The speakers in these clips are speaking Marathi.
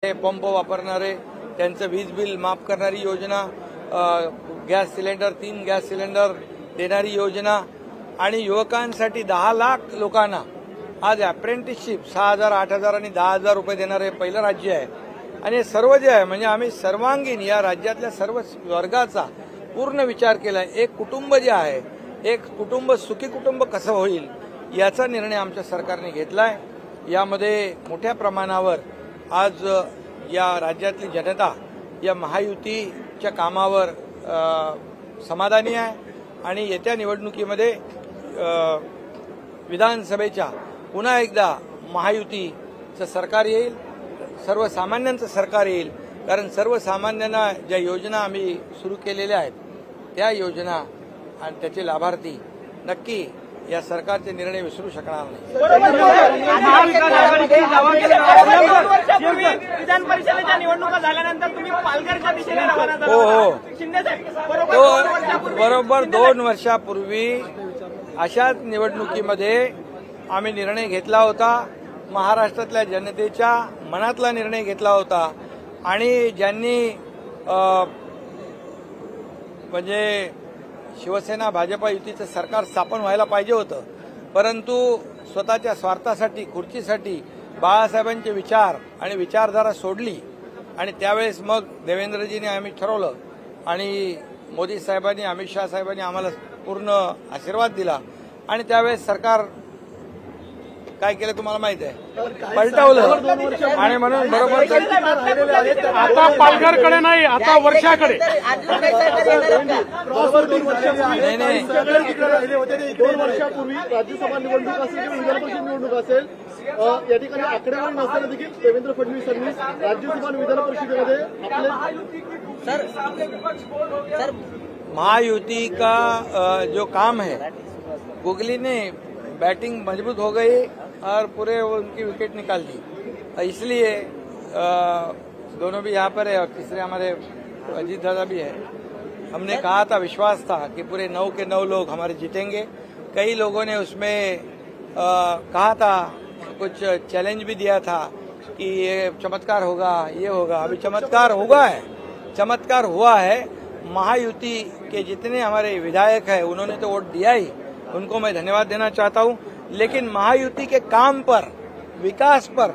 पंप वापरणारे त्यांचं वीज बिल माफ करणारी योजना, गॅस सिलेंडर 3 गॅस सिलेंडर देणारी योजना आणि युवकांसाठी 10 लाख लोकांना आज अप्रेंटिसशिप 6,000, 8,000 आणि 10,000 रुपये देणारे पहिलं राज्य आहे। आणि हे सर्व जे आहे म्हणजे आम्ही सर्वांगीण या राज्यातल्या सर्व वर्गाचा पूर्ण विचार केलाय। एक कुटुंब जे आहे, एक कुटुंब सुखी कुटुंब कसं होईल याचा निर्णय आमच्या सरकारने घेतलाय। यामध्ये मोठ्या प्रमाणावर आज या राज्यातली जनता या महायुतीच्या कामावर समाधानी आहे आणि येत्या निवडणुकीमध्ये विधानसभेच्या पुन्हा एकदा महायुतीचं सरकार येईल, सर्वसामान्यांचं सरकार येईल। कारण सर्वसामान्यांना ज्या योजना आम्ही सुरू केलेल्या आहेत त्या योजना आणि त्याचे लाभार्थी नक्की या सरकारचे निर्णय विसरू शकणार नाही। विधान परिषदेच्या निवडणुका झाल्यानंतर तुम्ही पालघरच्या दिशेने रवाना झाला। हो, शिंदे साहेब बरोबर 2 वर्षापूर्वी अशाच निवडणुकीमध्ये आम्ही निर्णय घेतला होता। महाराष्ट्रातल्या जनतेच्या मनातला निर्णय घेतला होता आणि ज्यांनी म्हणजे शिवसेना भाजपा युतीचं सरकार स्थापन व्हायला पाहिजे होतं, परंतु स्वतःच्या स्वार्थासाठी खुर्चीसाठी बाळासाहेबांचे विचार आणि विचारधारा सोडली आणि त्यावेळेस मग देवेंद्रजींनी आम्ही ठरवलं आणि मोदी साहेबांनी, अमित शहा साहेबांनी आम्हाला पूर्ण आशीर्वाद दिला आणि त्यावेळेस सरकार काय केलं तुम्हाला माहित आहे, पलटवलं आणि म्हणून बरोबर आता पालघरकडे नाही, आता वर्षाकडे नाही 2 वर्षापूर्वी राज्यसभा निवडणूक असेल किंवा विधान परिषद निवडणूक असेल, या ठिकाणी आकडेवारी नसताना देखील देवेंद्र फडणवीसांनी राज्यसभा आणि विधान परिषदेमध्ये आपले महायुति का जो काम है, गुगली ने बैटिंग मजबूत हो गई और पूरे उनकी विकेट निकाल दी। इसलिए दोनों भी यहाँ पर है और तीसरे हमारे अजीत दादा भी है। हमने कहा था, विश्वास था कि पूरे 9 के 9 लोग हमारे जीतेंगे। कई लोगों ने उसमें कहा था, कुछ चैलेंज भी दिया था कि ये चमत्कार होगा, ये होगा। अभी चमत्कार हुआ है, चमत्कार हुआ है। महायुति के जितने हमारे विधायक हैं उन्होंने तो वोट दिया ही, उनको मैं धन्यवाद देना चाहता हूं। लेकिन महायुति के काम पर, विकास पर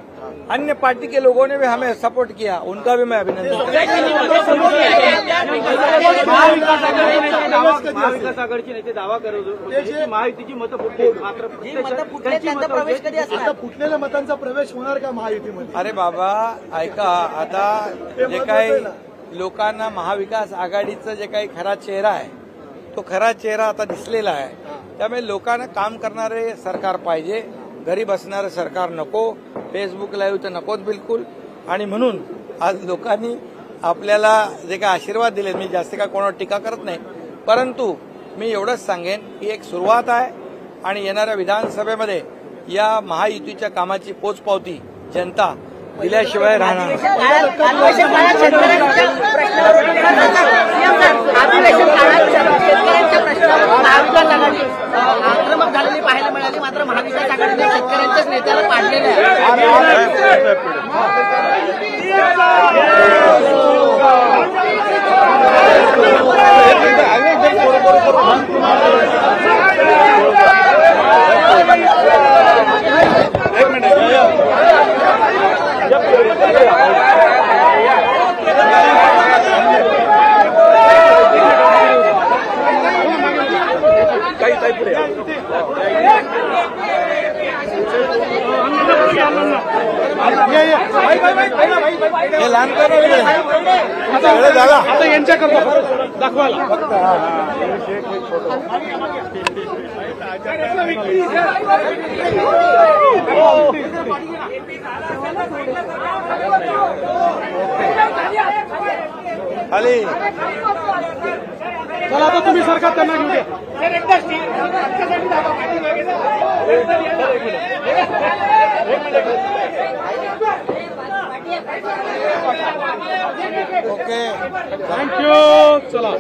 अन्य पार्टी के लोगों ने भी हमें सपोर्ट किया, उनका भी मैं अभिनंदन करता महाविकास आघाडीचे नेते दावा करत होते महायुतीची मतं फुटली, मात्र फुटलेल्या मतांचा प्रवेश होणार का महायुतीमध्ये? अरे बाबा ऐका, आता जे काही लोकांना महाविकास आघाडीचा जे काही खरा चेहरा आहे तो खरा चेहरा आता दिसलेला आहे। त्यामुळे लोकांना काम करणारे सरकार पाहिजे, घरी बसणारं सरकार नको, फेसबुक लाईव्ह तर नकोच बिलकुल। आणि म्हणून आज लोकांनी आपल्याला जे काही आशीर्वाद दिले, मी जास्त काय कोणावर टीका करत नाही, परंतु मी एवढंच सांगेन की एक सुरुवात आहे आणि येणाऱ्या विधानसभेमध्ये या महायुतीच्या कामाची पोचपावती जनता दिल्याशिवाय राहणार आक्रमक झालेली पाहायला मिळाली, मात्र महाविकास आघाडीने शेतकऱ्यांच्याच नेत्याला पाडलेले आता यांच्याकरता दाखवायला खाली चला, आता तुम्ही सरकार त्यांना घेऊ द्या। Okay, thank you. चला।